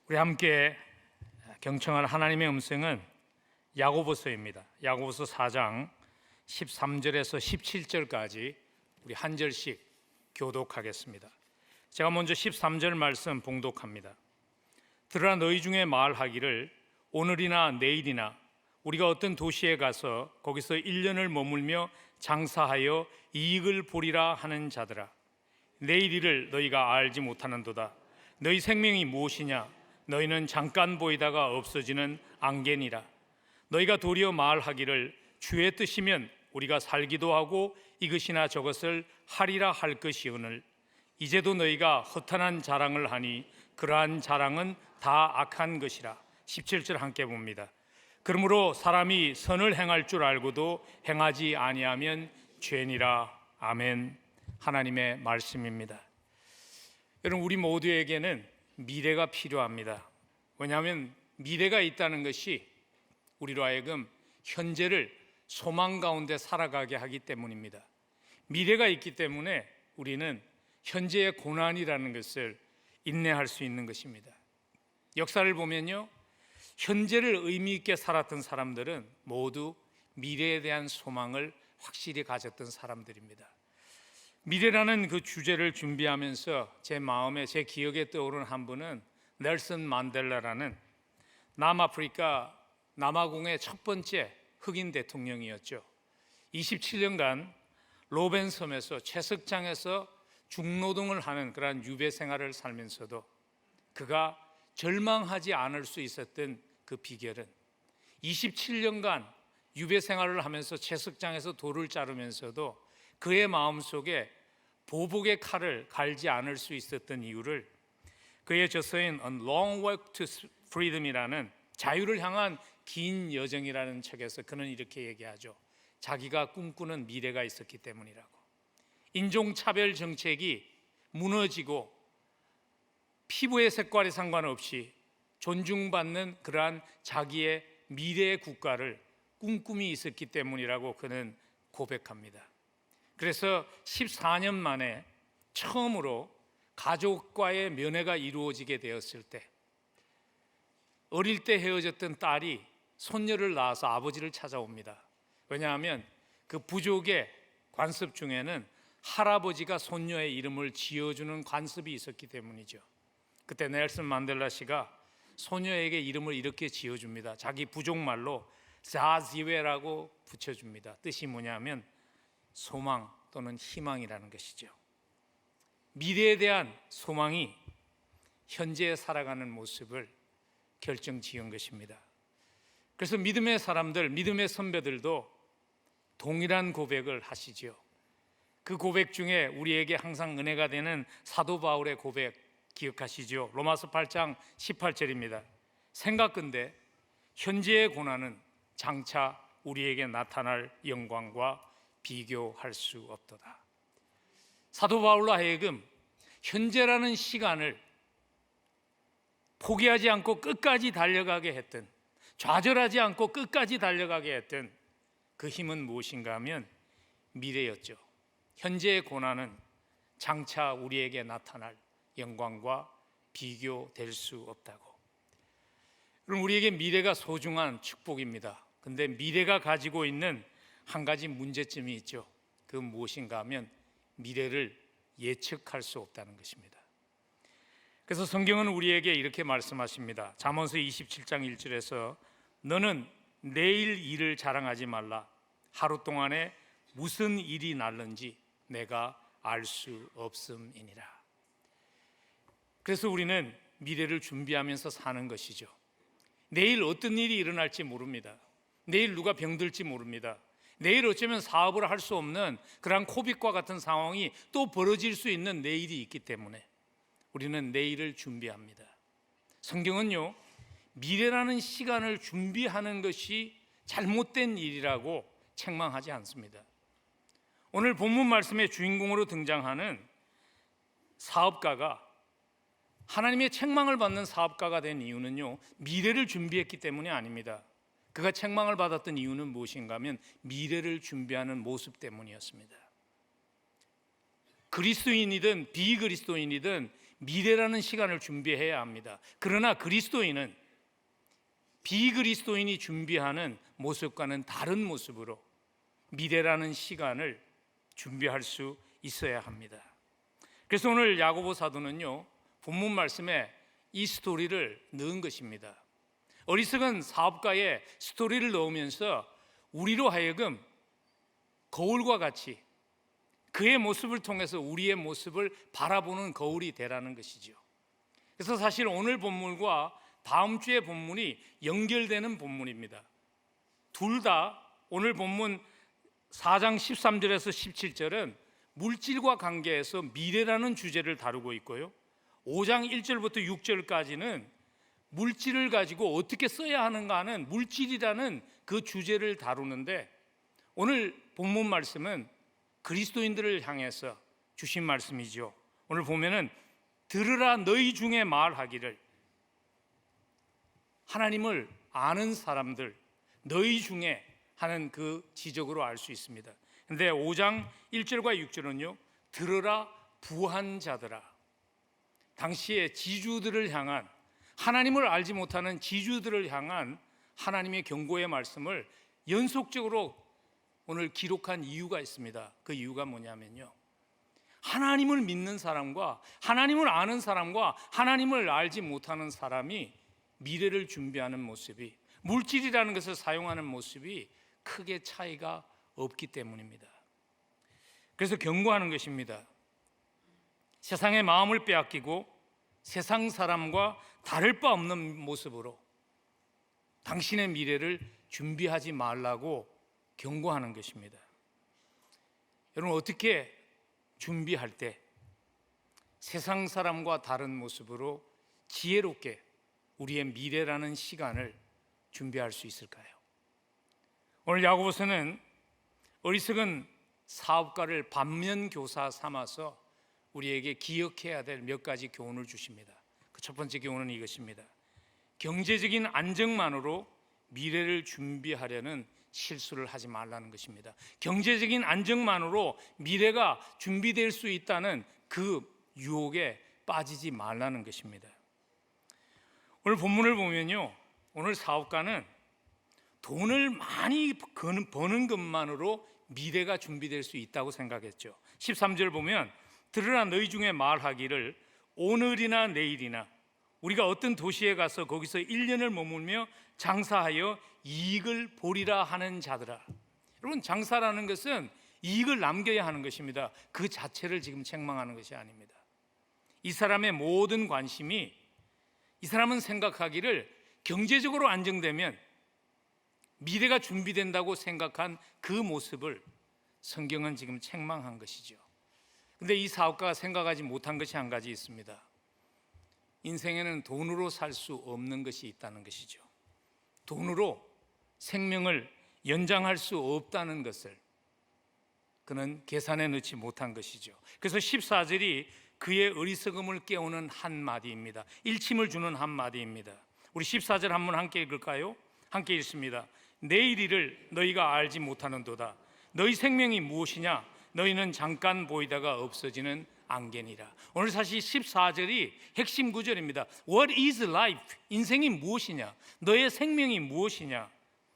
우리 함께 경청할 하나님의 음성은 야고보서입니다. 야고보서 4장 13절에서 17절까지 우리 한 절씩 교독하겠습니다. 제가 먼저 13절 말씀 봉독합니다. 들으라, 너희 중에 말하기를 오늘이나 내일이나 우리가 어떤 도시에 가서 거기서 1년을 머물며 장사하여 이익을 보리라 하는 자들아, 내일 일을 너희가 알지 못하는도다. 너희 생명이 무엇이냐? 너희는 잠깐 보이다가 없어지는 안개니라. 너희가 도리어 말하기를 주의 뜻이면 우리가 살기도 하고 이것이나 저것을 하리라 할 것이오늘 이제도 너희가 허탄한 자랑을 하니 그러한 자랑은 다 악한 것이라. 17절 함께 봅니다. 그러므로 사람이 선을 행할 줄 알고도 행하지 아니하면 죄니라. 아멘. 하나님의 말씀입니다. 여러분, 우리 모두에게는 미래가 필요합니다. 왜냐하면 미래가 있다는 것이 우리로 하여금 현재를 소망 가운데 살아가게 하기 때문입니다. 미래가 있기 때문에 우리는 현재의 고난이라는 것을 인내할 수 있는 것입니다. 역사를 보면요, 현재를 의미 있게 살았던 사람들은 모두 미래에 대한 소망을 확실히 가졌던 사람들입니다. 미래라는 그 주제를 준비하면서 제 마음에, 제 기억에 떠오른 한 분은 넬슨 만델라라는 남아프리카 남아공의 첫 번째 흑인 대통령이었죠. 27년간 로벤 섬에서 채석장에서 중노동을 하는 그러한 유배 생활을 살면서도 그가 절망하지 않을 수 있었던 그 비결은 27년간 유배 생활을 하면서 채석장에서 돌을 자르면서도 그의 마음속에 보복의 칼을 갈지 않을 수 있었던 이유를 그의 저서인 A Long Walk to Freedom이라는 자유를 향한 긴 여정이라는 책에서 그는 이렇게 얘기하죠. 자기가 꿈꾸는 미래가 있었기 때문이라고. 인종차별 정책이 무너지고 피부의 색깔에 상관없이 존중받는 그러한 자기의 미래의 국가를 꿈꿈이 있었기 때문이라고 그는 고백합니다. 그래서 14년 만에 처음으로 가족과의 면회가 이루어지게 되었을 때 어릴 때 헤어졌던 딸이 손녀를 낳아서 아버지를 찾아옵니다. 왜냐하면 그 부족의 관습 중에는 할아버지가 손녀의 이름을 지어주는 관습이 있었기 때문이죠. 그때 넬슨 만델라 씨가 소녀에게 이름을 이렇게 지어줍니다. 자기 부족말로 자지웨라고 붙여줍니다. 뜻이 뭐냐면 소망 또는 희망이라는 것이죠. 미래에 대한 소망이 현재에 살아가는 모습을 결정지은 것입니다. 그래서 믿음의 사람들, 믿음의 선배들도 동일한 고백을 하시죠. 그 고백 중에 우리에게 항상 은혜가 되는 사도 바울의 고백 기억하시죠? 로마서 8장 18절입니다. 생각건대 현재의 고난은 장차 우리에게 나타날 영광과 비교할 수 없도다. 사도 바울로 하여금 현재라는 시간을 포기하지 않고 끝까지 달려가게 했던, 좌절하지 않고 끝까지 달려가게 했던 그 힘은 무엇인가 하면 미래였죠. 현재의 고난은 장차 우리에게 나타날 영광과 비교될 수 없다고. 그럼 우리에게 미래가 소중한 축복입니다. 근데 미래가 가지고 있는 한 가지 문제점이 있죠. 그 무엇인가 하면 미래를 예측할 수 없다는 것입니다. 그래서 성경은 우리에게 이렇게 말씀하십니다. 잠언서 27장 1절에서 너는 내일 일을 자랑하지 말라. 하루 동안에 무슨 일이 날는지 내가 알 수 없음이니라. 그래서 우리는 미래를 준비하면서 사는 것이죠. 내일 어떤 일이 일어날지 모릅니다. 내일 누가 병들지 모릅니다. 내일 어쩌면 사업을 할 수 없는 그런 코빅과 같은 상황이 또 벌어질 수 있는 내일이 있기 때문에 우리는 내일을 준비합니다. 성경은요, 미래라는 시간을 준비하는 것이 잘못된 일이라고 책망하지 않습니다. 오늘 본문 말씀의 주인공으로 등장하는 사업가가 하나님의 책망을 받는 사업가가 된 이유는요, 미래를 준비했기 때문이 아닙니다. 그가 책망을 받았던 이유는 무엇인가 하면 미래를 준비하는 모습 때문이었습니다. 그리스도인이든 비그리스도인이든 미래라는 시간을 준비해야 합니다. 그러나 그리스도인은 비그리스도인이 준비하는 모습과는 다른 모습으로 미래라는 시간을 준비할 수 있어야 합니다. 그래서 오늘 야고보 사도는요, 본문 말씀에 이 스토리를 넣은 것입니다. 어리석은 사업가의 스토리를 넣으면서 우리로 하여금 거울과 같이 그의 모습을 통해서 우리의 모습을 바라보는 거울이 되라는 것이죠. 그래서 사실 오늘 본문과 다음 주의 본문이 연결되는 본문입니다. 둘 다 오늘 본문 4장 13절에서 17절은 물질과 관계에서 미래라는 주제를 다루고 있고요, 5장 1절부터 6절까지는 물질을 가지고 어떻게 써야 하는가 하는 물질이라는 그 주제를 다루는데, 오늘 본문 말씀은 그리스도인들을 향해서 주신 말씀이죠. 오늘 보면은 들으라 너희 중에 말하기를, 하나님을 아는 사람들 너희 중에 하는 그 지적으로 알 수 있습니다. 근데 5장 1절과 6절은요, 들으라 부한 자들아, 당시의 지주들을 향한, 하나님을 알지 못하는 지주들을 향한 하나님의 경고의 말씀을 연속적으로 오늘 기록한 이유가 있습니다. 그 이유가 뭐냐면요, 하나님을 믿는 사람과 하나님을 아는 사람과 하나님을 알지 못하는 사람이 미래를 준비하는 모습이, 물질이라는 것을 사용하는 모습이 크게 차이가 없기 때문입니다. 그래서 경고하는 것입니다. 세상의 마음을 빼앗기고 세상 사람과 다를 바 없는 모습으로 당신의 미래를 준비하지 말라고 경고하는 것입니다. 여러분, 어떻게 준비할 때 세상 사람과 다른 모습으로 지혜롭게 우리의 미래라는 시간을 준비할 수 있을까요? 오늘 야고보서는 어리석은 사업가를 반면교사 삼아서 우리에게 기억해야 될 몇 가지 교훈을 주십니다. 그 첫 번째 교훈은 이것입니다. 경제적인 안정만으로 미래를 준비하려는 실수를 하지 말라는 것입니다. 경제적인 안정만으로 미래가 준비될 수 있다는 그 유혹에 빠지지 말라는 것입니다. 오늘 본문을 보면요, 오늘 사업가는 돈을 많이 버는 것만으로 미래가 준비될 수 있다고 생각했죠. 13절 보면 들으라 너희 중에 말하기를 오늘이나 내일이나 우리가 어떤 도시에 가서 거기서 1년을 머물며 장사하여 이익을 보리라 하는 자들아. 여러분, 장사라는 것은 이익을 남겨야 하는 것입니다. 그 자체를 지금 책망하는 것이 아닙니다. 이 사람의 모든 관심이, 이 사람은 생각하기를 경제적으로 안정되면 미래가 준비된다고 생각한 그 모습을 성경은 지금 책망한 것이죠. 근데 이 사업가가 생각하지 못한 것이 한 가지 있습니다. 인생에는 돈으로 살 수 없는 것이 있다는 것이죠. 돈으로 생명을 연장할 수 없다는 것을 그는 계산해 넣지 못한 것이죠. 그래서 14절이 그의 어리석음을 깨우는 한마디입니다. 일침을 주는 한마디입니다. 우리 14절 한번 함께 읽을까요? 함께 읽습니다. 내일 일을 너희가 알지 못하는도다. 너희 생명이 무엇이냐? 너희는 잠깐 보이다가 없어지는 안개니라. 오늘 사실 14절이 핵심 구절입니다. What is life? 인생이 무엇이냐? 너의 생명이 무엇이냐?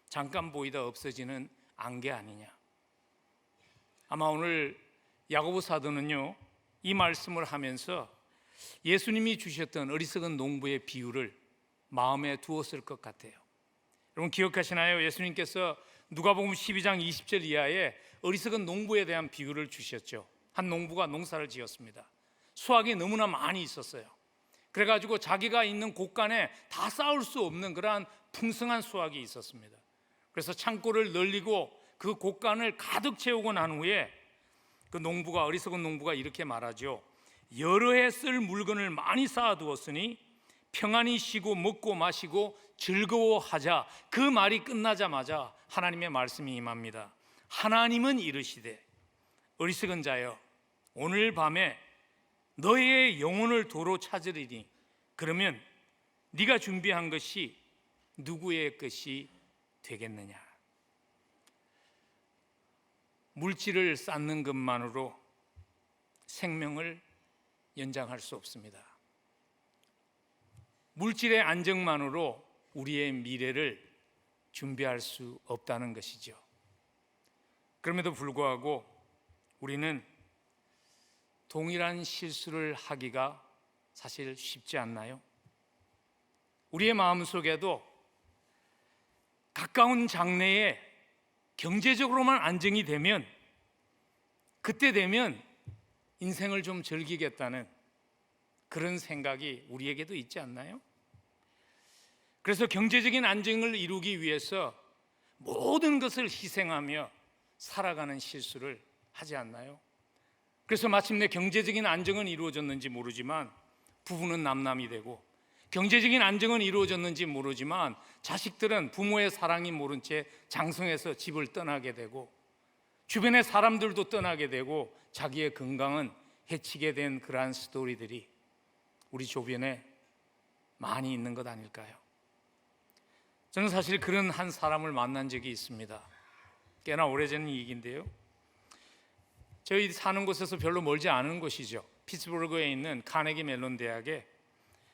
잠깐 보이다 없어지는 안개 아니냐? 아마 오늘 야고보 사도는요, 이 말씀을 하면서 예수님이 주셨던 어리석은 농부의 비유를 마음에 두었을 것 같아요. 여러분 기억하시나요? 예수님께서 누가복음 12장 20절 이하에 어리석은 농부에 대한 비유를 주셨죠. 한 농부가 농사를 지었습니다. 수확이 너무나 많이 있었어요. 그래가지고 자기가 있는 곳간에 다 쌓을 수 없는 그러한 풍성한 수확이 있었습니다. 그래서 창고를 늘리고 그 곳간을 가득 채우고 난 후에 그 농부가, 어리석은 농부가 이렇게 말하죠. 여러 해 쓸 물건을 많이 쌓아두었으니 평안히 쉬고 먹고 마시고 즐거워하자. 그 말이 끝나자마자 하나님의 말씀이 임합니다. 하나님은 이르시되 어리석은 자여 오늘 밤에 너의 영혼을 도로 찾으리니 그러면 네가 준비한 것이 누구의 것이 되겠느냐? 물질을 쌓는 것만으로 생명을 연장할 수 없습니다. 물질의 안정만으로 우리의 미래를 준비할 수 없다는 것이죠. 그럼에도 불구하고 우리는 동일한 실수를 하기가 사실 쉽지 않나요? 우리의 마음속에도 가까운 장래에 경제적으로만 안정이 되면, 그때 되면 인생을 좀 즐기겠다는 그런 생각이 우리에게도 있지 않나요? 그래서 경제적인 안정을 이루기 위해서 모든 것을 희생하며 살아가는 실수를 하지 않나요? 그래서 마침내 경제적인 안정은 이루어졌는지 모르지만 부부는 남남이 되고, 경제적인 안정은 이루어졌는지 모르지만 자식들은 부모의 사랑이 모른 채 장성해서 집을 떠나게 되고, 주변의 사람들도 떠나게 되고, 자기의 건강은 해치게 된 그러한 스토리들이 우리 주변에 많이 있는 것 아닐까요? 저는 사실 그런 한 사람을 만난 적이 있습니다. 꽤나 오래전 얘기인데요. 저희 사는 곳에서 별로 멀지 않은 곳이죠. 피츠버그에 있는 카네기 멜론 대학에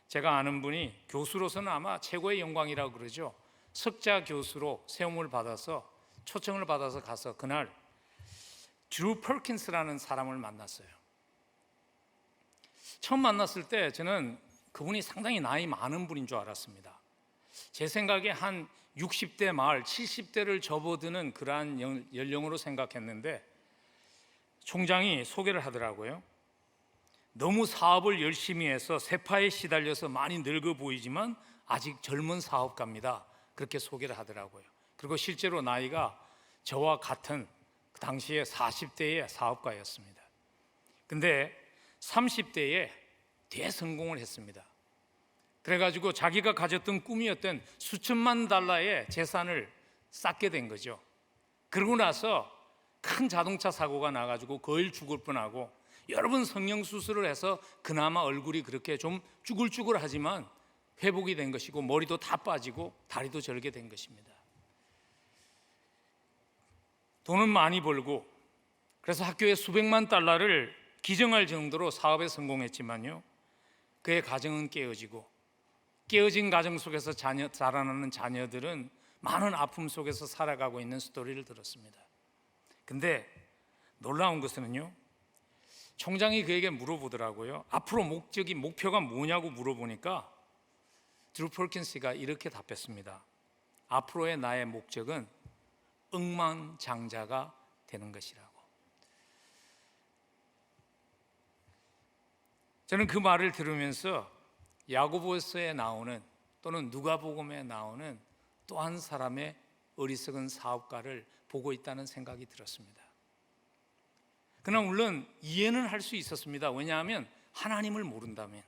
제가 아는 분이, 교수로서는 아마 최고의 영광이라고 그러죠, 석자 교수로 세움을 받아서, 초청을 받아서 가서 그날 드루 퍼킨스라는 사람을 만났어요. 처음 만났을 때 저는 그분이 상당히 나이 많은 분인 줄 알았습니다. 제 생각에 한 60대 말 70대를 접어드는 그러한 연령으로 생각했는데, 총장이 소개를 하더라고요. 너무 사업을 열심히 해서 세파에 시달려서 많이 늙어 보이지만 아직 젊은 사업가입니다, 그렇게 소개를 하더라고요. 그리고 실제로 나이가 저와 같은 그 당시에 40대의 사업가였습니다. 근데 30대에 대성공을 했습니다. 그래가지고 자기가 가졌던 꿈이었던 수천만 달러의 재산을 쌓게 된 거죠. 그러고 나서 큰 자동차 사고가 나가지고 거의 죽을 뻔하고, 여러 번 성형수술을 해서 그나마 얼굴이 그렇게 좀 쭈글쭈글하지만 회복이 된 것이고, 머리도 다 빠지고 다리도 절게 된 것입니다. 돈은 많이 벌고, 그래서 학교에 수백만 달러를 기증할 정도로 사업에 성공했지만요, 그의 가정은 깨어지고, 깨어진 가정 속에서 자라나는 자녀들은 많은 아픔 속에서 살아가고 있는 스토리를 들었습니다. 근데 놀라운 것은요, 총장이 그에게 물어보더라고요. 앞으로 목표가 뭐냐고 물어보니까 드루 퍼킨스가 이렇게 답했습니다. 앞으로의 나의 목적은 억만장자가 되는 것이라고. 저는 그 말을 들으면서 야고보서에 나오는, 또는 누가복음에 나오는 또 한 사람의 어리석은 사업가를 보고 있다는 생각이 들었습니다. 그러나 물론 이해는 할 수 있었습니다. 왜냐하면 하나님을 모른다면,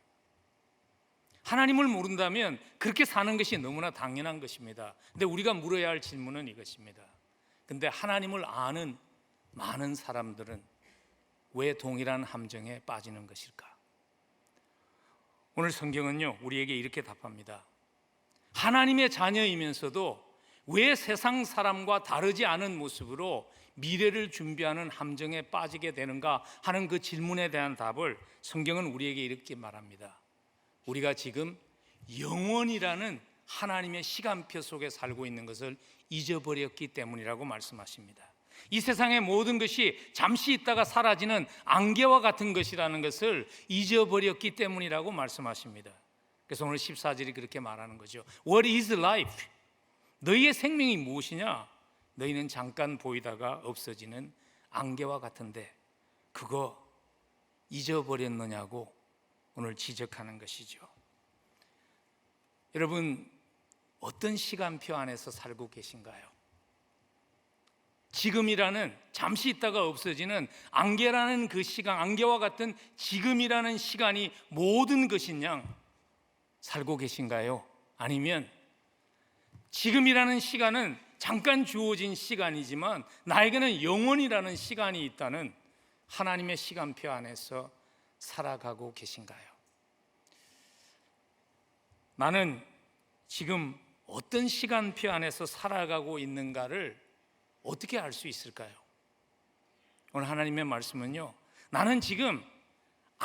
그렇게 사는 것이 너무나 당연한 것입니다. 근데 우리가 물어야 할 질문은 이것입니다. 근데 하나님을 아는 많은 사람들은 왜 동일한 함정에 빠지는 것일까? 오늘 성경은요, 우리에게 이렇게 답합니다. 하나님의 자녀이면서도 왜 세상 사람과 다르지 않은 모습으로 미래를 준비하는 함정에 빠지게 되는가 하는 그 질문에 대한 답을 성경은 우리에게 이렇게 말합니다. 우리가 지금 영원이라는 하나님의 시간표 속에 살고 있는 것을 잊어버렸기 때문이라고 말씀하십니다. 이 세상의 모든 것이 잠시 있다가 사라지는 안개와 같은 것이라는 것을 잊어버렸기 때문이라고 말씀하십니다. 그래서 오늘 14절이 그렇게 말하는 거죠. What is life? 너희의 생명이 무엇이냐? 너희는 잠깐 보이다가 없어지는 안개와 같은데 그거 잊어버렸느냐고 오늘 지적하는 것이죠. 여러분, 어떤 시간표 안에서 살고 계신가요? 지금이라는, 잠시 있다가 없어지는 안개라는 그 시간, 안개와 같은 지금이라는 시간이 모든 것인 양 살고 계신가요? 아니면 지금이라는 시간은 잠깐 주어진 시간이지만 나에게는 영원이라는 시간이 있다는 하나님의 시간표 안에서 살아가고 계신가요? 나는 지금 어떤 시간표 안에서 살아가고 있는가를 어떻게 알 수 있을까요? 오늘 하나님의 말씀은요, 나는 지금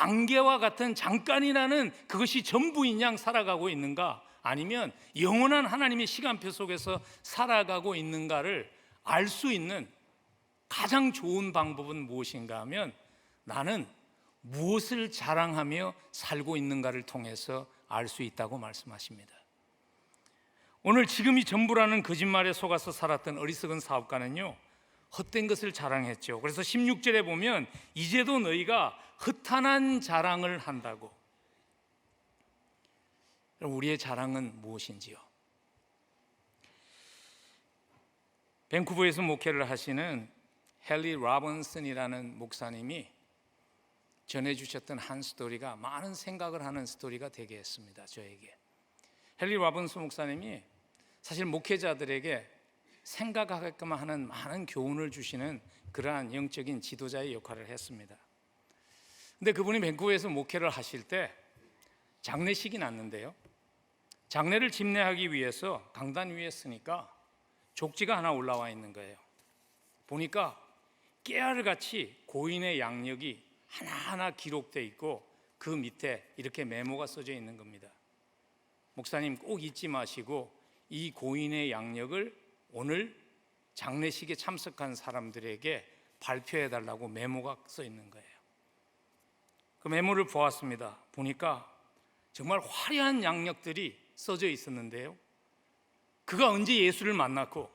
안개와 같은 잠깐이라는 그것이 전부인 양 살아가고 있는가, 아니면 영원한 하나님의 시간표 속에서 살아가고 있는가를 알 수 있는 가장 좋은 방법은 무엇인가 하면, 나는 무엇을 자랑하며 살고 있는가를 통해서 알 수 있다고 말씀하십니다. 오늘 지금이 전부라는 거짓말에 속아서 살았던 어리석은 사업가는요, 헛된 것을 자랑했죠. 그래서 16절에 보면 이제도 너희가 허탄한 자랑을 한다고. 우리의 자랑은 무엇인지요? 밴쿠버에서 목회를 하시는 헨리 로빈슨이라는 목사님이 전해주셨던 한 스토리가 많은 생각을 하는 스토리가 되게 했습니다. 저에게. 헨리 로빈슨 목사님이 사실 목회자들에게 생각하게끔 하는 많은 교훈을 주시는 그러한 영적인 지도자의 역할을 했습니다. 근데 그분이 밴쿠버에서 목회를 하실 때 장례식이 났는데요, 장례를 집례하기 위해서 강단 위에 서니까 족지가 하나 올라와 있는 거예요. 보니까 깨알같이 고인의 양력이 하나하나 기록되어 있고 그 밑에 이렇게 메모가 써져 있는 겁니다. 목사님 꼭 잊지 마시고 이 고인의 양력을 오늘 장례식에 참석한 사람들에게 발표해 달라고 메모가 써 있는 거예요. 그 메모를 보았습니다. 보니까 정말 화려한 양력들이 써져 있었는데요, 그가 언제 예수를 만났고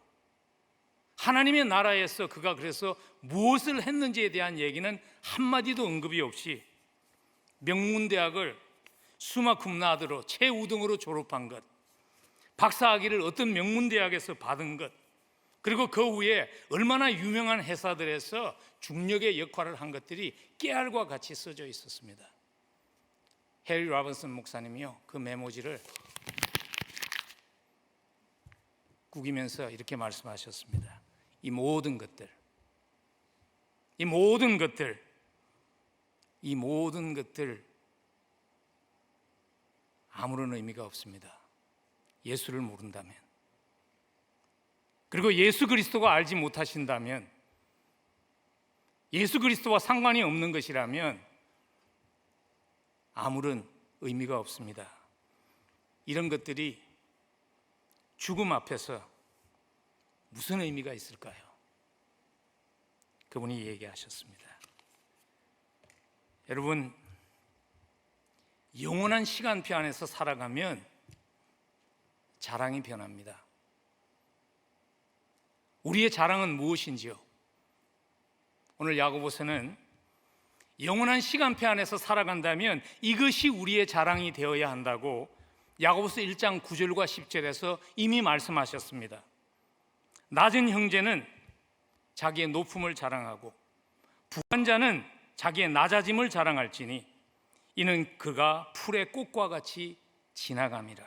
하나님의 나라에서 그가 그래서 무엇을 했는지에 대한 얘기는 한마디도 언급이 없이, 명문대학을 수마쿰나드로 최우등으로 졸업한 것, 박사학위를 어떤 명문대학에서 받은 것, 그리고 그 후에 얼마나 유명한 회사들에서 중력의 역할을 한 것들이 깨알과 같이 써져 있었습니다. 헨리 로빈슨 목사님이요, 그 메모지를 구기면서 이렇게 말씀하셨습니다. 이 모든 것들, 아무런 의미가 없습니다. 예수를 모른다면, 그리고 예수 그리스도가 알지 못하신다면, 예수 그리스도와 상관이 없는 것이라면 아무런 의미가 없습니다. 이런 것들이 죽음 앞에서 무슨 의미가 있을까요? 그분이 얘기하셨습니다. 여러분, 영원한 시간표 안에서 살아가면 자랑이 변합니다. 우리의 자랑은 무엇인지요? 오늘 야고보서는 영원한 시간표 안에서 살아간다면 이것이 우리의 자랑이 되어야 한다고 야고보서 1장 9절과 10절에서 이미 말씀하셨습니다. 낮은 형제는 자기의 높음을 자랑하고 부한 자는 자기의 낮아짐을 자랑할지니 이는 그가 풀의 꽃과 같이 지나감이라.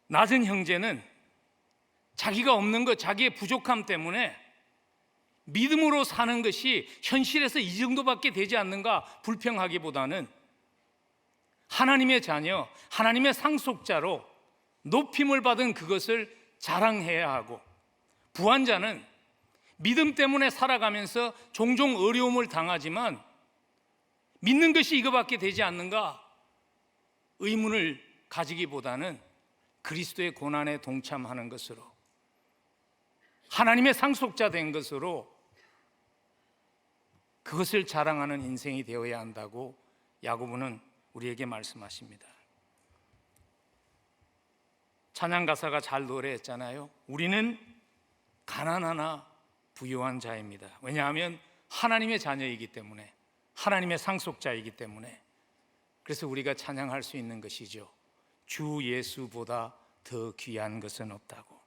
낮은 형제는 자기가 없는 것, 자기의 부족함 때문에 믿음으로 사는 것이 현실에서 이 정도밖에 되지 않는가 불평하기보다는 하나님의 자녀, 하나님의 상속자로 높임을 받은 그것을 자랑해야 하고, 부한 자는 믿음 때문에 살아가면서 종종 어려움을 당하지만 믿는 것이 이거밖에 되지 않는가 의문을 가지기보다는 그리스도의 고난에 동참하는 것으로, 하나님의 상속자 된 것으로 그것을 자랑하는 인생이 되어야 한다고 야고보는 우리에게 말씀하십니다. 찬양 가사가 잘 노래했잖아요. 우리는 가난하나 부유한 자입니다. 왜냐하면 하나님의 자녀이기 때문에, 하나님의 상속자이기 때문에. 그래서 우리가 찬양할 수 있는 것이죠. 주 예수보다 더 귀한 것은 없다고.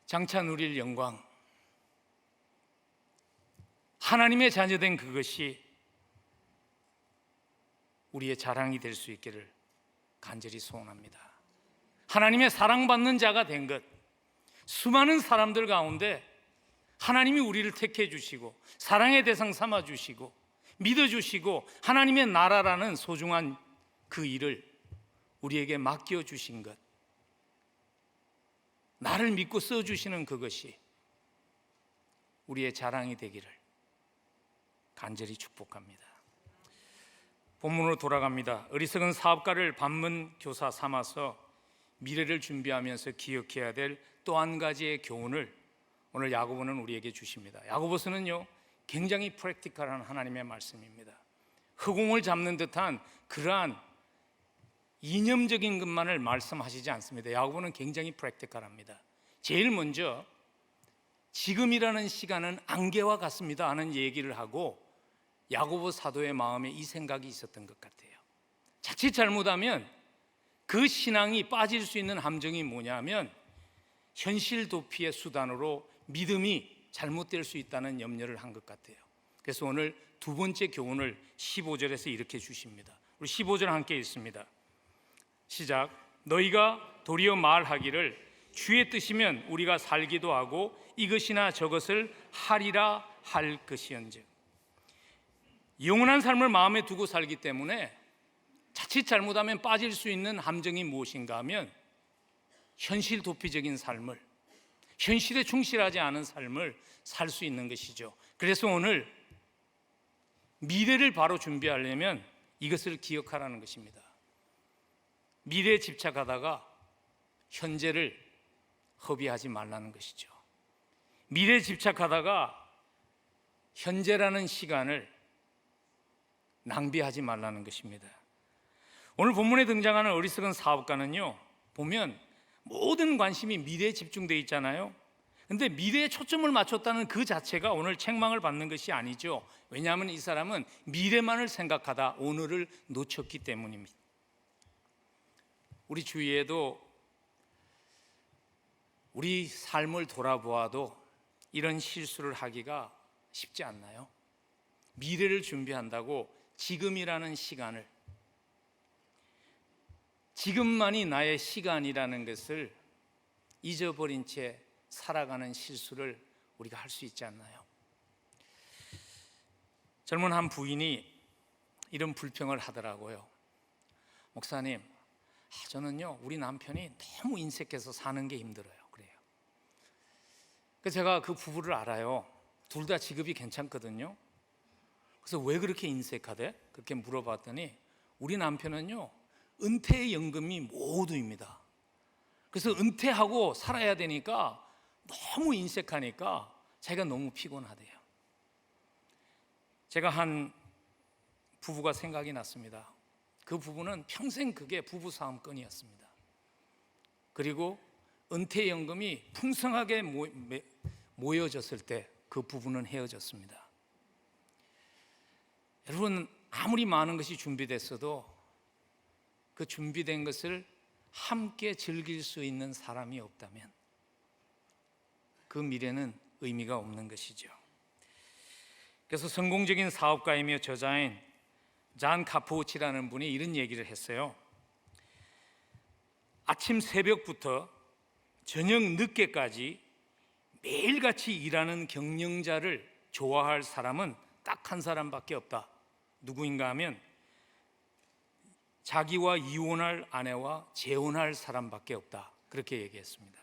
장차 누릴 영광, 하나님의 자녀된 그것이 우리의 자랑이 될 수 있기를 간절히 소원합니다. 하나님의 사랑받는 자가 된 것, 수많은 사람들 가운데 하나님이 우리를 택해 주시고 사랑의 대상 삼아 주시고 믿어 주시고 하나님의 나라라는 소중한 그 일을 우리에게 맡겨 주신 것, 나를 믿고 써 주시는 그것이 우리의 자랑이 되기를 간절히 축복합니다. 본문으로 돌아갑니다. 어리석은 사업가를 반문 교사 삼아서 미래를 준비하면서 기억해야 될 또 한 가지의 교훈을 오늘 야고보는 우리에게 주십니다. 야고보서는요, 굉장히 프랙티컬한 하나님의 말씀입니다. 허공을 잡는 듯한 그러한 이념적인 것만을 말씀하시지 않습니다. 야고보는 굉장히 프랙티컬합니다. 제일 먼저 지금이라는 시간은 안개와 같습니다 하는 얘기를 하고, 야고보 사도의 마음에 이 생각이 있었던 것 같아요. 자칫 잘못하면 그 신앙이 빠질 수 있는 함정이 뭐냐면 현실 도피의 수단으로 믿음이 잘못될 수 있다는 염려를 한 것 같아요. 그래서 오늘 두 번째 교훈을 15절에서 이렇게 주십니다. 우리 15절 함께 읽습니다. 시작. 너희가 도리어 말하기를 주의 뜻이면 우리가 살기도 하고 이것이나 저것을 하리라 할 것이언즉. 영원한 삶을 마음에 두고 살기 때문에 자칫 잘못하면 빠질 수 있는 함정이 무엇인가 하면 현실 도피적인 삶을, 현실에 충실하지 않은 삶을 살 수 있는 것이죠. 그래서 오늘 미래를 바로 준비하려면 이것을 기억하라는 것입니다. 미래에 집착하다가 현재를 허비하지 말라는 것이죠. 미래에 집착하다가 현재라는 시간을 낭비하지 말라는 것입니다. 오늘 본문에 등장하는 어리석은 사업가는요, 보면 모든 관심이 미래에 집중되어 있잖아요. 근데 미래에 초점을 맞췄다는 그 자체가 오늘 책망을 받는 것이 아니죠. 왜냐하면 이 사람은 미래만을 생각하다 오늘을 놓쳤기 때문입니다. 우리 주위에도 우리 삶을 돌아보아도 이런 실수를 하기가 쉽지 않나요? 미래를 준비한다고 지금이라는 시간을, 지금만이 나의 시간이라는 것을 잊어버린 채 살아가는 실수를 우리가 할 수 있지 않나요? 젊은 한 부인이 이런 불평을 하더라고요. 목사님, 저는요 우리 남편이 너무 인색해서 사는 게 힘들어요. 그래요. 그래서 제가 그 부부를 알아요. 둘 다 직업이 괜찮거든요. 그래서 왜 그렇게 인색하대? 그렇게 물어봤더니 우리 남편은요 은퇴연금이 모두입니다. 그래서 은퇴하고 살아야 되니까 너무 인색하니까 자기가 너무 피곤하대요. 제가 한 부부가 생각이 났습니다. 그 부부는 평생 그게 부부싸움건이었습니다. 그리고 은퇴연금이 풍성하게 모여졌을 때 그 부부는 헤어졌습니다. 여러분, 아무리 많은 것이 준비됐어도 그 준비된 것을 함께 즐길 수 있는 사람이 없다면 그 미래는 의미가 없는 것이죠. 그래서 성공적인 사업가이며 저자인 잔 카푸치라는 분이 이런 얘기를 했어요. 아침 새벽부터 저녁 늦게까지 매일같이 일하는 경영자를 좋아할 사람은 딱 한 사람밖에 없다. 누구인가 하면 자기와 이혼할 아내와 재혼할 사람밖에 없다. 그렇게 얘기했습니다.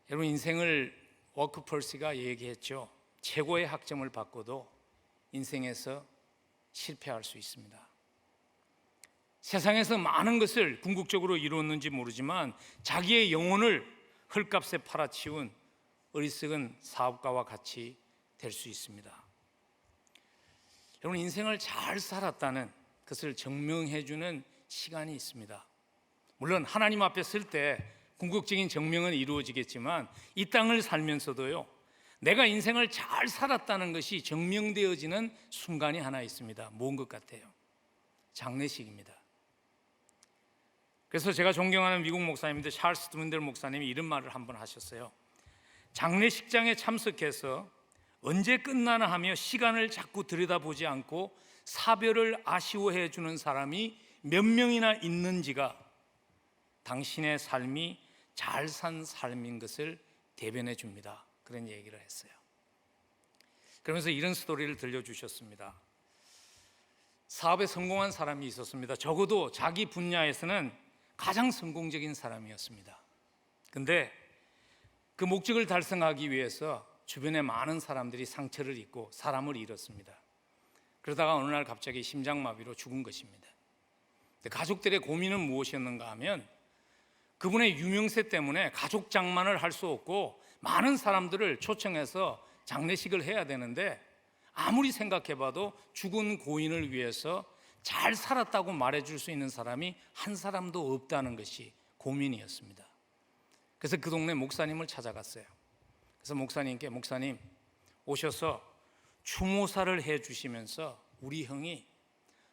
여러분, 인생을 워크펄스가 얘기했죠. 최고의 학점을 받고도 인생에서 실패할 수 있습니다. 세상에서 많은 것을 궁극적으로 이루었는지 모르지만 자기의 영혼을 헐값에 팔아치운 어리석은 사업가와 같이 될 수 있습니다. 여러분, 인생을 잘 살았다는 것을 증명해주는 시간이 있습니다. 물론 하나님 앞에 설 때 궁극적인 증명은 이루어지겠지만 이 땅을 살면서도요, 내가 인생을 잘 살았다는 것이 증명되어지는 순간이 하나 있습니다. 뭔 것 같아요? 장례식입니다. 그래서 제가 존경하는 미국 목사님인데 찰스 드윈들 목사님이 이런 말을 한번 하셨어요. 장례식장에 참석해서 언제 끝나나 하며 시간을 자꾸 들여다보지 않고 사별을 아쉬워해 주는 사람이 몇 명이나 있는지가 당신의 삶이 잘 산 삶인 것을 대변해 줍니다. 그런 얘기를 했어요. 그러면서 이런 스토리를 들려주셨습니다. 사업에 성공한 사람이 있었습니다. 적어도 자기 분야에서는 가장 성공적인 사람이었습니다. 근데 그 목적을 달성하기 위해서 주변에 많은 사람들이 상처를 입고 사람을 잃었습니다. 그러다가 어느 날 갑자기 심장마비로 죽은 것입니다. 가족들의 고민은 무엇이었는가 하면 그분의 유명세 때문에 가족 장만을 할 수 없고 많은 사람들을 초청해서 장례식을 해야 되는데 아무리 생각해봐도 죽은 고인을 위해서 잘 살았다고 말해줄 수 있는 사람이 한 사람도 없다는 것이 고민이었습니다. 그래서 그 동네 목사님을 찾아갔어요. 그래서 목사님께 목사님 오셔서 추모사를 해주시면서 우리 형이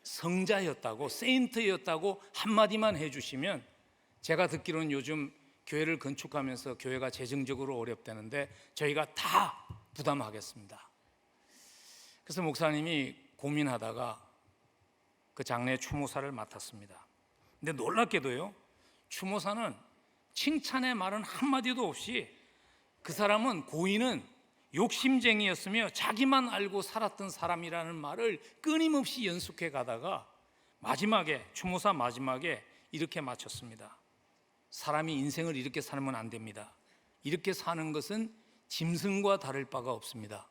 성자였다고 세인트였다고 한마디만 해주시면 제가 듣기로는 요즘 교회를 건축하면서 교회가 재정적으로 어렵다는데 저희가 다 부담하겠습니다. 그래서 목사님이 고민하다가 그 장례 추모사를 맡았습니다. 근데 놀랍게도요, 추모사는 칭찬의 말은 한마디도 없이 그 사람은 고인은 욕심쟁이였으며 자기만 알고 살았던 사람이라는 말을 끊임없이 연속해 가다가 마지막에 추모사 마지막에 이렇게 마쳤습니다. 사람이 인생을 이렇게 살면 안 됩니다. 이렇게 사는 것은 짐승과 다를 바가 없습니다.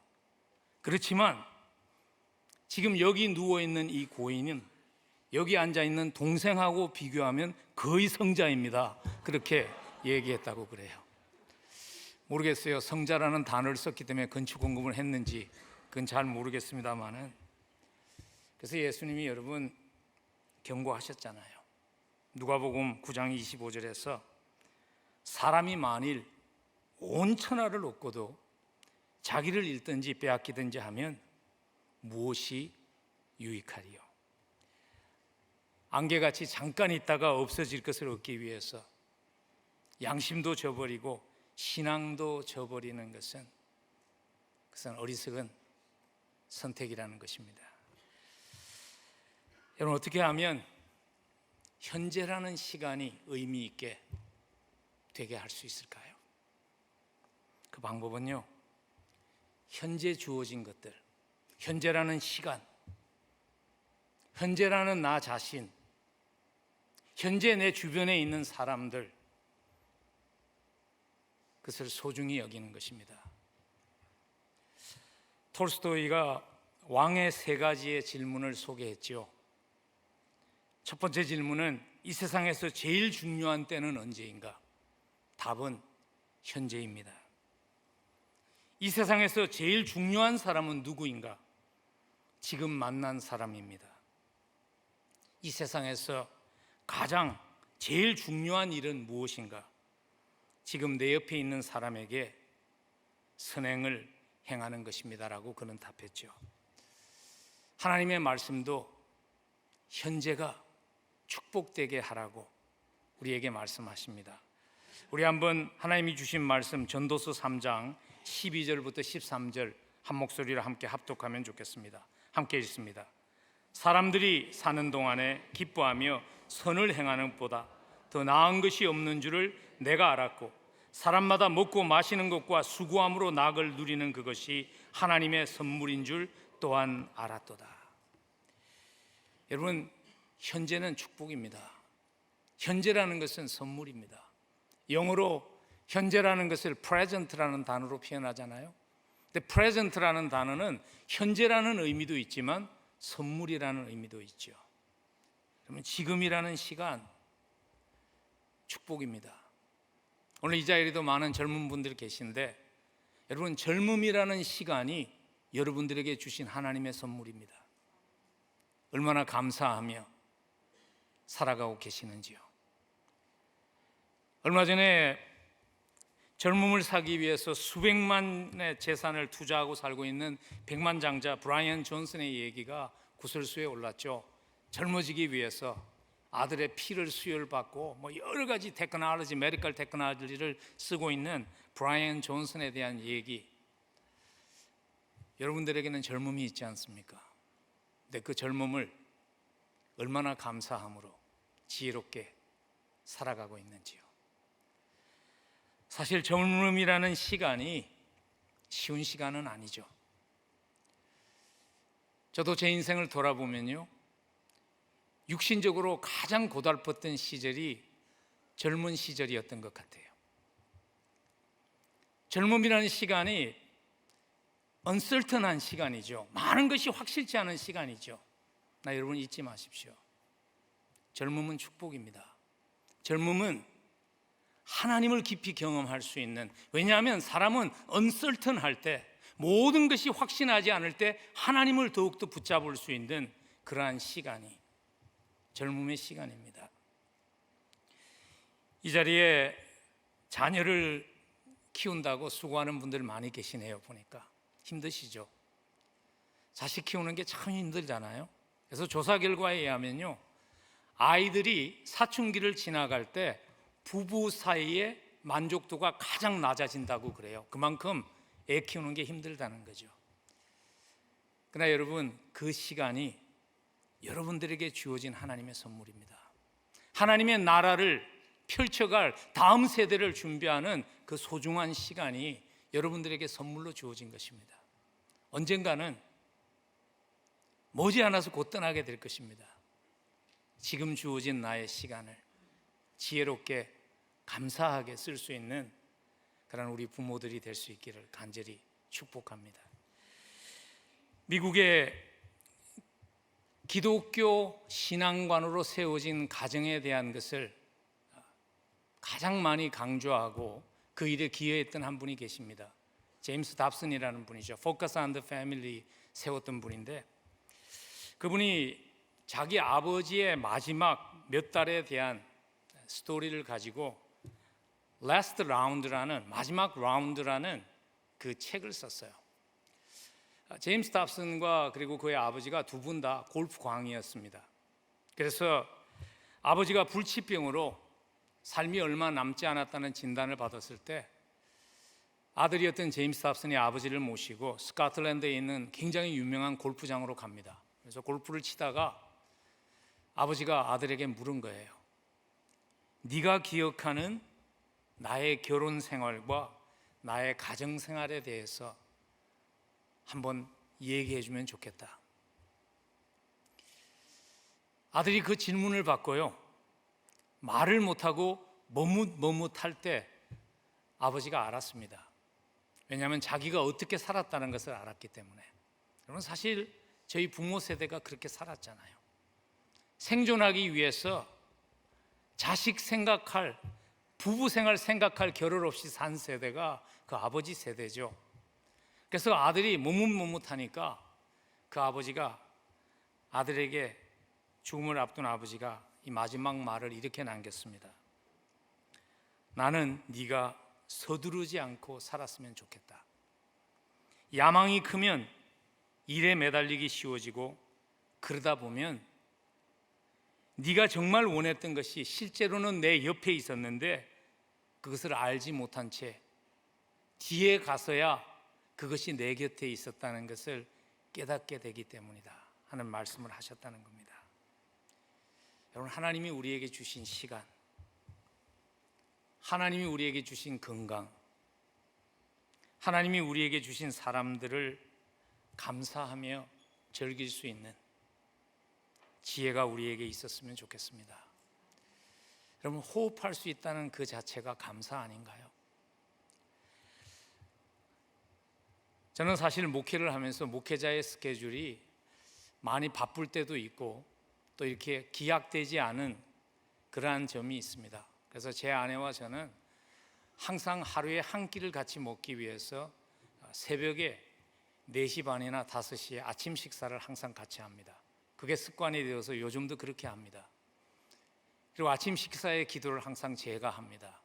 그렇지만 지금 여기 누워있는 이 고인은 여기 앉아있는 동생하고 비교하면 거의 성자입니다. 그렇게 얘기했다고 그래요. 모르겠어요. 성자라는 단어를 썼기 때문에 건축 공급을 했는지 그건 잘 모르겠습니다만은, 그래서 예수님이 여러분 경고하셨잖아요. 누가복음 9장 25절에서 사람이 만일 온 천하를 얻고도 자기를 잃든지 빼앗기든지 하면 무엇이 유익하리요? 안개같이 잠깐 있다가 없어질 것을 얻기 위해서 양심도 저버리고 신앙도 저버리는 것은 그것은 어리석은 선택이라는 것입니다. 여러분, 어떻게 하면 현재라는 시간이 의미 있게 되게 할 수 있을까요? 그 방법은요, 현재 주어진 것들, 현재라는 시간, 현재라는 나 자신, 현재 내 주변에 있는 사람들, 그것을 소중히 여기는 것입니다. 톨스토이가 왕의 세 가지의 질문을 소개했죠. 첫 번째 질문은 이 세상에서 제일 중요한 때는 언제인가? 답은 현재입니다. 이 세상에서 제일 중요한 사람은 누구인가? 지금 만난 사람입니다. 이 세상에서 가장 제일 중요한 일은 무엇인가? 지금 내 옆에 있는 사람에게 선행을 행하는 것입니다라고 그는 답했죠. 하나님의 말씀도 현재가 축복되게 하라고 우리에게 말씀하십니다. 우리 한번 하나님이 주신 말씀 전도서 3장 12절부터 13절 한 목소리로 함께 합독하면 좋겠습니다. 함께 읽습니다. 사람들이 사는 동안에 기뻐하며 선을 행하는 것보다 더 나은 것이 없는 줄을 내가 알았고 사람마다 먹고 마시는 것과 수고함으로 낙을 누리는 그것이 하나님의 선물인 줄 또한 알았도다. 여러분, 현재는 축복입니다. 현재라는 것은 선물입니다. 영어로 현재라는 것을 present라는 단어로 표현하잖아요. 근데 present라는 단어는 현재라는 의미도 있지만 선물이라는 의미도 있죠. 그러면 지금이라는 시간 축복입니다. 오늘 이 자리에도 많은 젊은 분들이 계신데 여러분, 젊음이라는 시간이 여러분들에게 주신 하나님의 선물입니다. 얼마나 감사하며 살아가고 계시는지요. 얼마 전에 젊음을 사기 위해서 수백만의 재산을 투자하고 살고 있는 백만장자 브라이언 존슨의 얘기가 구설수에 올랐죠. 젊어지기 위해서 아들의 피를 수혈받고 여러 가지 테크놀로지, 메디컬 테크놀로지를 쓰고 있는 브라이언 존슨에 대한 얘기. 여러분들에게는 젊음이 있지 않습니까? 근데 그 젊음을 얼마나 감사함으로 지혜롭게 살아가고 있는지요. 사실 젊음이라는 시간이 쉬운 시간은 아니죠. 저도 제 인생을 돌아보면요, 육신적으로 가장 고달팠던 시절이 젊은 시절이었던 것 같아요. 젊음이라는 시간이 uncertain한 시간이죠. 많은 것이 확실치 않은 시간이죠. 나 여러분 잊지 마십시오. 젊음은 축복입니다. 젊음은 하나님을 깊이 경험할 수 있는, 왜냐하면 사람은 uncertain할 때, 모든 것이 확신하지 않을 때 하나님을 더욱더 붙잡을 수 있는 그러한 시간이 젊음의 시간입니다. 이 자리에 자녀를 키운다고 수고하는 분들 많이 계시네요. 보니까 힘드시죠? 자식 키우는 게 참 힘들잖아요. 그래서 조사 결과에 의하면요, 아이들이 사춘기를 지나갈 때 부부 사이의 만족도가 가장 낮아진다고 그래요. 그만큼 애 키우는 게 힘들다는 거죠. 그러나 여러분, 그 시간이 여러분들에게 주어진 하나님의 선물입니다. 하나님의 나라를 펼쳐갈 다음 세대를 준비하는 그 소중한 시간이 여러분들에게 선물로 주어진 것입니다. 언젠가는 머지않아서 곧 떠나게 될 것입니다. 지금 주어진 나의 시간을 지혜롭게 감사하게 쓸 수 있는 그런 우리 부모들이 될 수 있기를 간절히 축복합니다. 미국의 기독교 신앙관으로 세워진 가정에 대한 것을 가장 많이 강조하고 그 일에 기여했던 한 분이 계십니다. 제임스 답슨이라는 분이죠. Focus on the Family 세웠던 분인데, 그분이 자기 아버지의 마지막 몇 달에 대한 스토리를 가지고 Last Round라는, 마지막 라운드라는 그 책을 썼어요. 제임스 답슨과 그리고 그의 아버지가 두 분 다 골프 광이었습니다. 그래서 아버지가 불치병으로 삶이 얼마 남지 않았다는 진단을 받았을 때 아들이었던 제임스 답슨이 아버지를 모시고 스코틀랜드에 있는 굉장히 유명한 골프장으로 갑니다. 그래서 골프를 치다가 아버지가 아들에게 물은 거예요. 네가 기억하는 나의 결혼 생활과 나의 가정 생활에 대해서 한번 얘기해 주면 좋겠다. 아들이 그 질문을 받고요, 말을 못하고 머뭇머뭇할 때 아버지가 알았습니다. 왜냐하면 자기가 어떻게 살았다는 것을 알았기 때문에. 여러분, 사실 저희 부모 세대가 그렇게 살았잖아요. 생존하기 위해서 자식 생각할, 부부 생활 생각할 겨를 없이 산 세대가 그 아버지 세대죠. 그래서 아들이 머뭇머뭇하니까 그 아버지가, 아들에게 죽음을 앞둔 아버지가 이 마지막 말을 이렇게 남겼습니다. 나는 네가 서두르지 않고 살았으면 좋겠다. 야망이 크면 일에 매달리기 쉬워지고, 그러다 보면 네가 정말 원했던 것이 실제로는 내 옆에 있었는데 그것을 알지 못한 채 뒤에 가서야 그것이 내 곁에 있었다는 것을 깨닫게 되기 때문이다 하는 말씀을 하셨다는 겁니다. 여러분, 하나님이 우리에게 주신 시간, 하나님이 우리에게 주신 건강, 하나님이 우리에게 주신 사람들을 감사하며 즐길 수 있는 지혜가 우리에게 있었으면 좋겠습니다. 여러분, 호흡할 수 있다는 그 자체가 감사 아닌가요? 저는 사실 목회를 하면서 목회자의 스케줄이 많이 바쁠 때도 있고 또 이렇게 기약되지 않은 그러한 점이 있습니다. 그래서 제 아내와 저는 항상 하루에 한 끼를 같이 먹기 위해서 새벽에 4시 반이나 5시에 아침 식사를 항상 같이 합니다. 그게 습관이 되어서 요즘도 그렇게 합니다. 그리고 아침 식사에 기도를 항상 제가 합니다.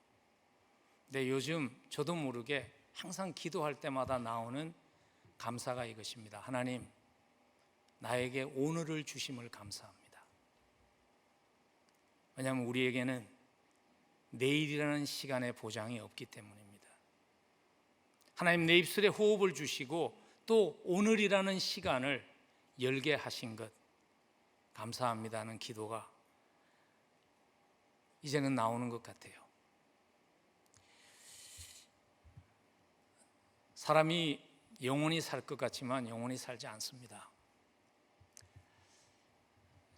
근데 요즘 저도 모르게 항상 기도할 때마다 나오는 감사가 이것입니다. 하나님, 나에게 오늘을 주심을 감사합니다. 왜냐하면 우리에게는 내일이라는 시간의 보장이 없기 때문입니다. 하나님, 내 입술에 호흡을 주시고 또 오늘이라는 시간을 열게 하신 것 감사합니다는 기도가 이제는 나오는 것 같아요. 사람이 영원히 살 것 같지만 영원히 살지 않습니다.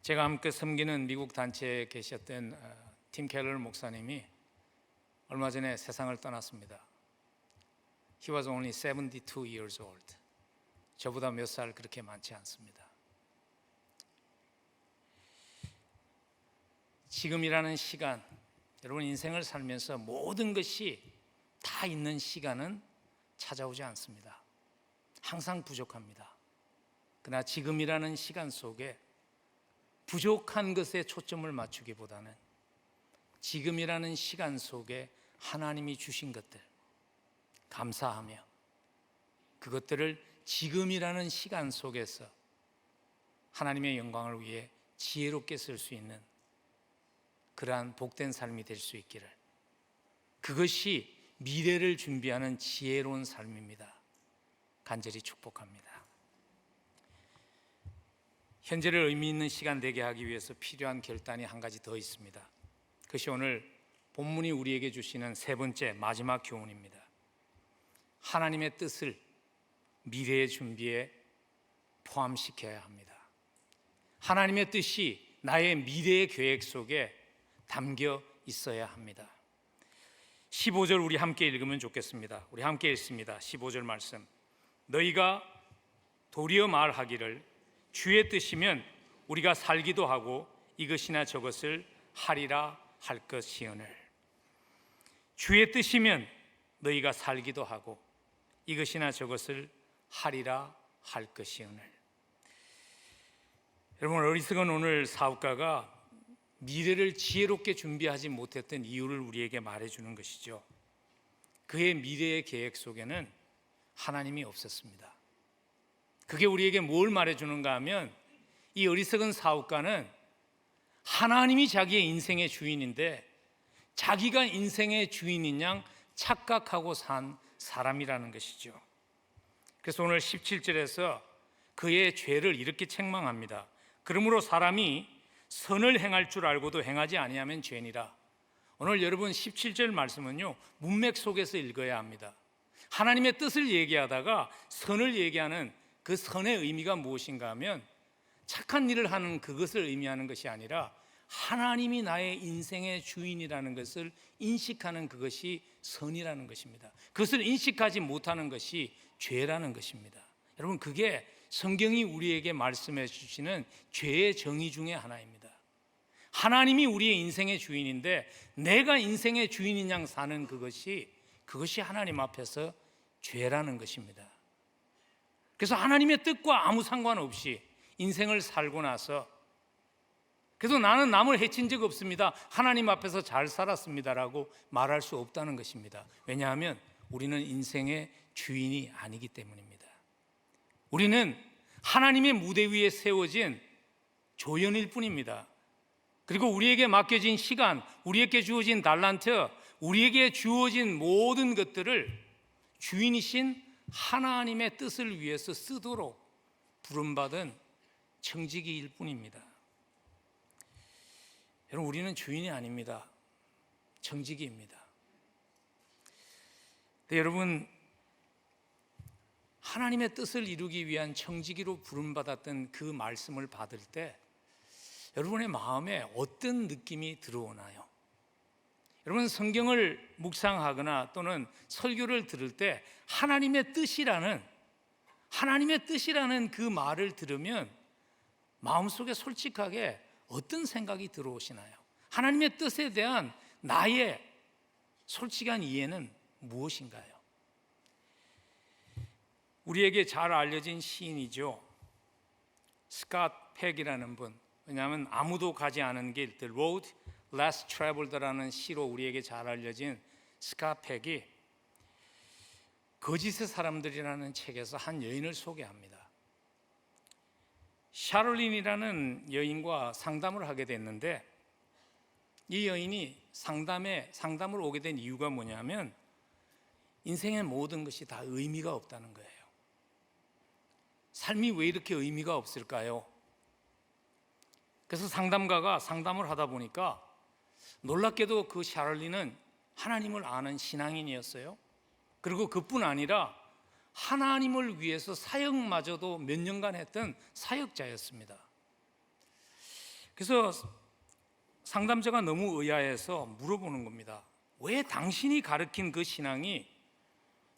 제가 함께 섬기는 미국 단체에 계셨던 팀 켈러 목사님이 얼마 전에 세상을 떠났습니다. He was only 72 years old. 저보다 몇 살 그렇게 많지 않습니다. 지금이라는 시간, 여러분 인생을 살면서 모든 것이 다 있는 시간은 찾아오지 않습니다. 항상 부족합니다. 그러나 지금이라는 시간 속에 부족한 것에 초점을 맞추기보다는 지금이라는 시간 속에 하나님이 주신 것들 감사하며 그것들을 지금이라는 시간 속에서 하나님의 영광을 위해 지혜롭게 쓸 수 있는 그러한 복된 삶이 될 수 있기를, 그것이 미래를 준비하는 지혜로운 삶입니다. 간절히 축복합니다. 현재를 의미 있는 시간 되게 하기 위해서 필요한 결단이 한 가지 더 있습니다. 그것이 오늘 본문이 우리에게 주시는 세 번째 마지막 교훈입니다. 하나님의 뜻을 미래의 준비에 포함시켜야 합니다. 하나님의 뜻이 나의 미래의 계획 속에 담겨 있어야 합니다. 15절 우리 함께 읽으면 좋겠습니다. 우리 함께 읽습니다. 15절 말씀. 너희가 도리어 말하기를 주의 뜻이면 우리가 살기도 하고 이것이나 저것을 하리라 할 것이오늘. 주의 뜻이면 너희가 살기도 하고 이것이나 저것을 하리라 할 것이오늘. 여러분, 어리석은 오늘 사업가가 미래를 지혜롭게 준비하지 못했던 이유를 우리에게 말해주는 것이죠. 그의 미래의 계획 속에는 하나님이 없었습니다. 그게 우리에게 뭘 말해주는가 하면 이 어리석은 사업가는 하나님이 자기의 인생의 주인인데 자기가 인생의 주인인 양 착각하고 산 사람이라는 것이죠. 그래서 오늘 17절에서 그의 죄를 이렇게 책망합니다. 그러므로 사람이 선을 행할 줄 알고도 행하지 아니하면 죄니라. 오늘 여러분 17절 말씀은요, 문맥 속에서 읽어야 합니다. 하나님의 뜻을 얘기하다가 선을 얘기하는 그 선의 의미가 무엇인가 하면 착한 일을 하는 그것을 의미하는 것이 아니라 하나님이 나의 인생의 주인이라는 것을 인식하는 그것이 선이라는 것입니다. 그것을 인식하지 못하는 것이 죄라는 것입니다. 여러분, 그게 성경이 우리에게 말씀해 주시는 죄의 정의 중에 하나입니다. 하나님이 우리의 인생의 주인인데 내가 인생의 주인인 양 사는 그것이 하나님 앞에서 죄라는 것입니다. 그래서 하나님의 뜻과 아무 상관없이 인생을 살고 나서 그래서 나는 남을 해친 적 없습니다, 하나님 앞에서 잘 살았습니다라고 말할 수 없다는 것입니다. 왜냐하면 우리는 인생의 주인이 아니기 때문입니다. 우리는 하나님의 무대 위에 세워진 조연일 뿐입니다. 그리고 우리에게 맡겨진 시간, 우리에게 주어진 달란트, 우리에게 주어진 모든 것들을 주인이신 하나님의 뜻을 위해서 쓰도록 부름받은 청지기일 뿐입니다. 여러분, 우리는 주인이 아닙니다. 청지기입니다. 근데 여러분, 하나님의 뜻을 이루기 위한 청지기로 부름받았던 그 말씀을 받을 때 여러분의 마음에 어떤 느낌이 들어오나요? 여러분, 성경을 묵상하거나 또는 설교를 들을 때 하나님의 뜻이라는 그 말을 들으면 마음속에 솔직하게 어떤 생각이 들어오시나요? 하나님의 뜻에 대한 나의 솔직한 이해는 무엇인가요? 우리에게 잘 알려진 시인이죠. 스캇 팩이라는 분. 왜냐하면 아무도 가지 않은 길, The Road Less Traveled라는 시로 우리에게 잘 알려진 스캇 팩이 거짓의 사람들이라는 책에서 한 여인을 소개합니다. 샤를린이라는 여인과 상담을 하게 됐는데 이 여인이 상담을 오게 된 이유가 뭐냐면 인생의 모든 것이 다 의미가 없다는 거예요. 삶이 왜 이렇게 의미가 없을까요? 그래서 상담가가 상담을 하다 보니까 놀랍게도 그 샤를린은 하나님을 아는 신앙인이었어요. 그리고 그뿐 아니라 하나님을 위해서 사역마저도 몇 년간 했던 사역자였습니다. 그래서 상담자가 너무 의아해서 물어보는 겁니다. 왜 당신이 가르친 그 신앙이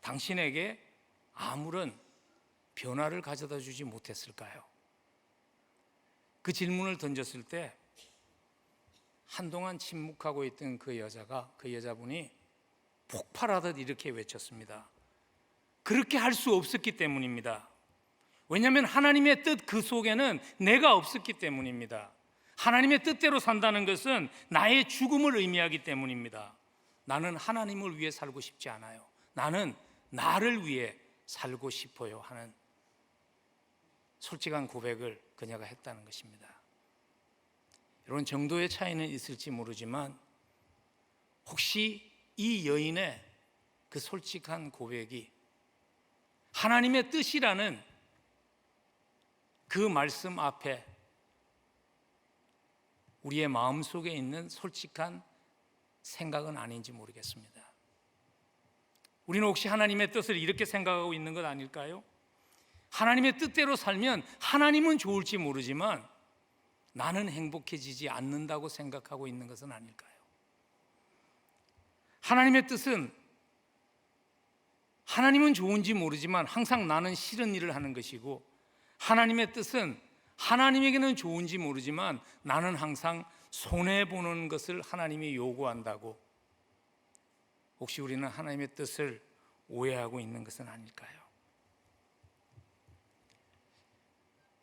당신에게 아무런 변화를 가져다 주지 못했을까요? 그 질문을 던졌을 때 한동안 침묵하고 있던 그 여자분이 폭발하듯 이렇게 외쳤습니다. 그렇게 할 수 없었기 때문입니다. 왜냐하면 하나님의 뜻 그 속에는 내가 없었기 때문입니다. 하나님의 뜻대로 산다는 것은 나의 죽음을 의미하기 때문입니다. 나는 하나님을 위해 살고 싶지 않아요. 나는 나를 위해 살고 싶어요 하는 솔직한 고백을 그녀가 했다는 것입니다. 여러분, 정도의 차이는 있을지 모르지만 혹시 이 여인의 그 솔직한 고백이 하나님의 뜻이라는 그 말씀 앞에 우리의 마음속에 있는 솔직한 생각은 아닌지 모르겠습니다. 우리는 혹시 하나님의 뜻을 이렇게 생각하고 있는 것 아닐까요? 하나님의 뜻대로 살면 하나님은 좋을지 모르지만 나는 행복해지지 않는다고 생각하고 있는 것은 아닐까요? 하나님의 뜻은 하나님은 좋은지 모르지만 항상 나는 싫은 일을 하는 것이고, 하나님의 뜻은 하나님에게는 좋은지 모르지만 나는 항상 손해보는 것을 하나님이 요구한다고, 혹시 우리는 하나님의 뜻을 오해하고 있는 것은 아닐까요?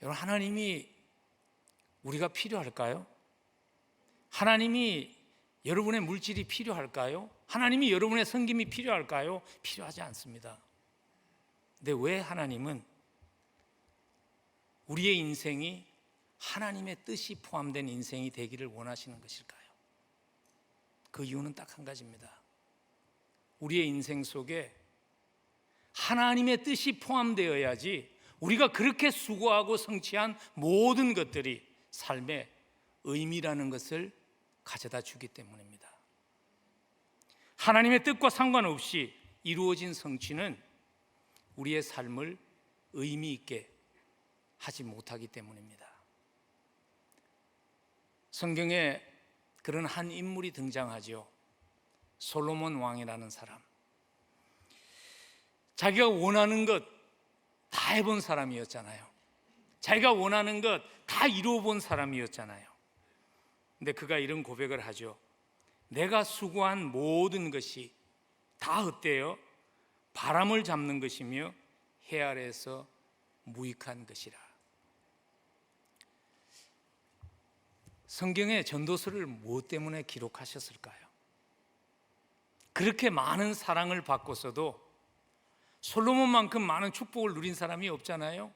여러분, 하나님이 우리가 필요할까요? 하나님이 여러분의 물질이 필요할까요? 하나님이 여러분의 섬김이 필요할까요? 필요하지 않습니다. 근데 왜 하나님은 우리의 인생이 하나님의 뜻이 포함된 인생이 되기를 원하시는 것일까요? 그 이유는 딱 한 가지입니다. 우리의 인생 속에 하나님의 뜻이 포함되어야지 우리가 그렇게 수고하고 성취한 모든 것들이 삶의 의미라는 것을 가져다 주기 때문입니다. 하나님의 뜻과 상관없이 이루어진 성취는 우리의 삶을 의미 있게 하지 못하기 때문입니다. 성경에 그런 한 인물이 등장하죠. 솔로몬 왕이라는 사람. 자기가 원하는 것 다 해본 사람이었잖아요. 자기가 원하는 것 다 이루어본 사람이었잖아요. 근데 그가 이런 고백을 하죠. 내가 수고한 모든 것이 다 헛되어 바람을 잡는 것이며 해 아래에서 무익한 것이라. 성경에 전도서를 무엇 때문에 기록하셨을까요? 그렇게 많은 사랑을 받고서도 솔로몬만큼 많은 축복을 누린 사람이 없잖아요.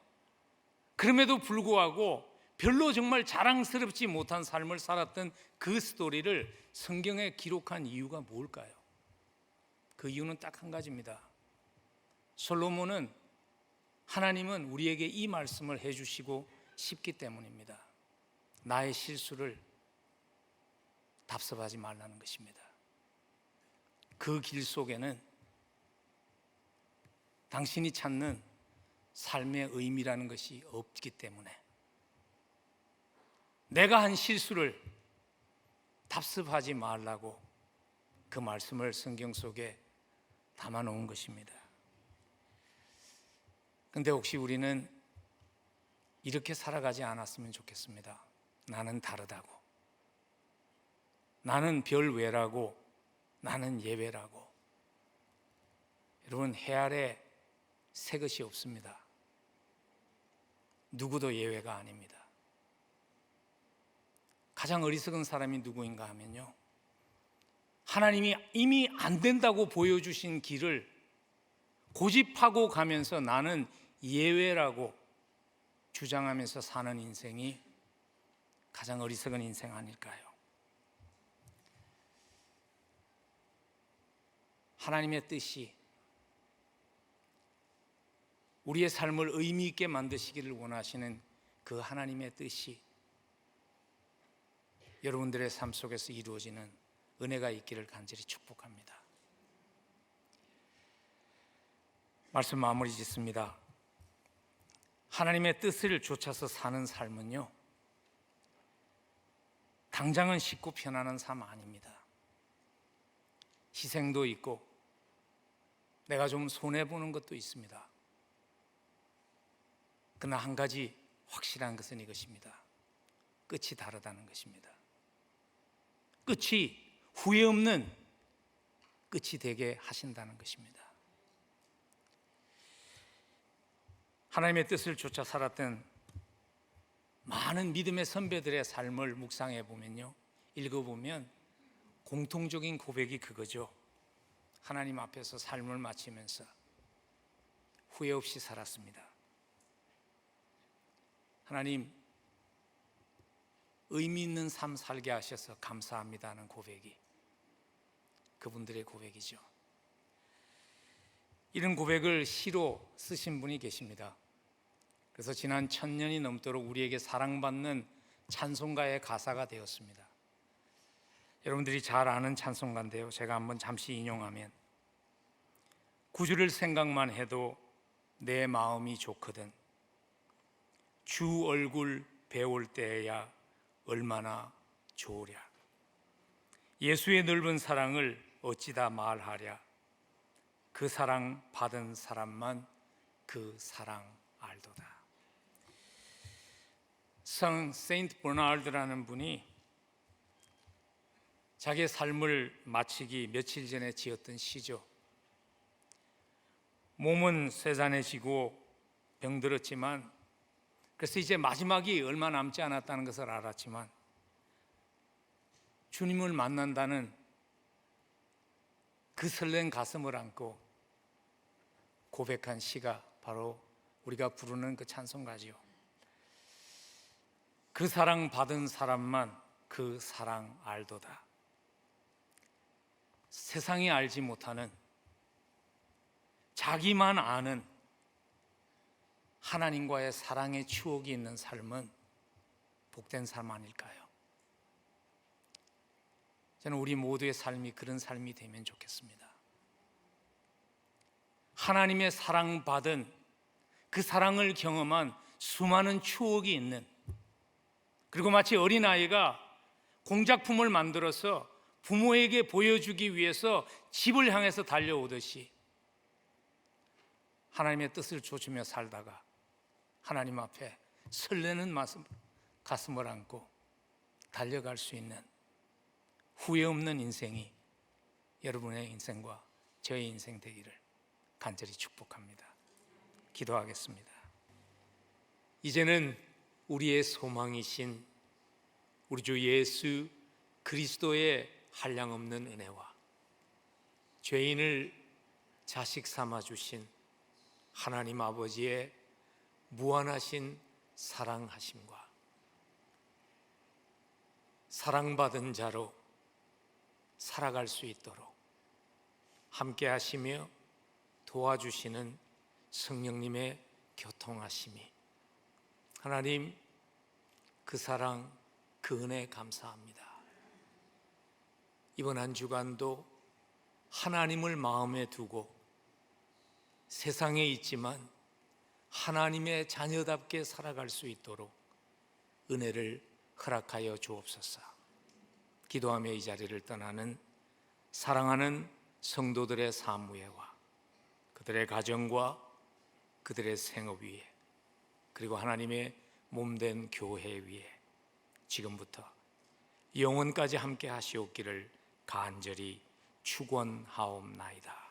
그럼에도 불구하고 별로 정말 자랑스럽지 못한 삶을 살았던 그 스토리를 성경에 기록한 이유가 뭘까요? 그 이유는 딱 한 가지입니다. 솔로몬은, 하나님은 우리에게 이 말씀을 해주시고 싶기 때문입니다. 나의 실수를 답습하지 말라는 것입니다. 그 길 속에는 당신이 찾는 삶의 의미라는 것이 없기 때문에 내가 한 실수를 답습하지 말라고 그 말씀을 성경 속에 담아 놓은 것입니다. 그런데 혹시 우리는 이렇게 살아가지 않았으면 좋겠습니다. 나는 다르다고, 나는 별외라고, 나는 예외라고. 여러분, 해 아래 새 것이 없습니다. 누구도 예외가 아닙니다. 가장 어리석은 사람이 누구인가 하면요, 하나님이 이미 안 된다고 보여주신 길을 고집하고 가면서 나는 예외라고 주장하면서 사는 인생이 가장 어리석은 인생 아닐까요? 하나님의 뜻이 우리의 삶을 의미 있게 만드시기를 원하시는 그 하나님의 뜻이 여러분들의 삶 속에서 이루어지는 은혜가 있기를 간절히 축복합니다. 말씀 마무리 짓습니다. 하나님의 뜻을 쫓아서 사는 삶은요, 당장은 쉽고 편안한 삶 아닙니다. 희생도 있고 내가 좀 손해보는 것도 있습니다. 그러나 한 가지 확실한 것은 이것입니다. 끝이 다르다는 것입니다. 끝이 후회 없는 끝이 되게 하신다는 것입니다. 하나님의 뜻을 쫓아 살았던 많은 믿음의 선배들의 삶을 묵상해 보면요, 읽어보면 공통적인 고백이 그거죠. 하나님 앞에서 삶을 마치면서 후회 없이 살았습니다. 하나님, 의미 있는 삶 살게 하셔서 감사합니다는 고백이 그분들의 고백이죠. 이런 고백을 시로 쓰신 분이 계십니다. 그래서 지난 1000년이 넘도록 우리에게 사랑받는 찬송가의 가사가 되었습니다. 여러분들이 잘 아는 찬송가인데요, 제가 한번 잠시 인용하면, 구주를 생각만 해도 내 마음이 좋거든, 주 얼굴 배울 때야 얼마나 좋으랴, 예수의 넓은 사랑을 어찌다 말하랴, 그 사랑 받은 사람만 그 사랑 알도다. 성 세인트 버나르드라는 분이 자기의 삶을 마치기 며칠 전에 지었던 시죠. 몸은 쇠잔해지고 병들었지만, 그래서 이제 마지막이 얼마 남지 않았다는 것을 알았지만, 주님을 만난다는 그 설렌 가슴을 안고 고백한 시가 바로 우리가 부르는 그 찬송가지요. 그 사랑 받은 사람만 그 사랑 알도다. 세상이 알지 못하는, 자기만 아는 하나님과의 사랑의 추억이 있는 삶은 복된 삶 아닐까요? 저는 우리 모두의 삶이 그런 삶이 되면 좋겠습니다. 하나님의 사랑받은, 그 사랑을 경험한 수많은 추억이 있는, 그리고 마치 어린아이가 공작품을 만들어서 부모에게 보여주기 위해서 집을 향해서 달려오듯이 하나님의 뜻을 좇으며 살다가 하나님 앞에 설레는 가슴을 안고 달려갈 수 있는 후회 없는 인생이 여러분의 인생과 저의 인생 되기를 간절히 축복합니다. 기도하겠습니다. 이제는 우리의 소망이신 우리 주 예수 그리스도의 한량없는 은혜와 죄인을 자식 삼아 주신 하나님 아버지의 무한하신 사랑하심과 사랑받은 자로 살아갈 수 있도록 함께 하시며 도와주시는 성령님의 교통하심이, 하나님, 그 사랑, 그 은혜 감사합니다. 이번 한 주간도 하나님을 마음에 두고 세상에 있지만 하나님의 자녀답게 살아갈 수 있도록 은혜를 허락하여 주옵소서. 기도하며 이 자리를 떠나는 사랑하는 성도들의 삶 위에와 그들의 가정과 그들의 생업 위에, 그리고 하나님의 몸된 교회 위에 지금부터 영원까지 함께 하시옵기를 간절히 축원하옵나이다.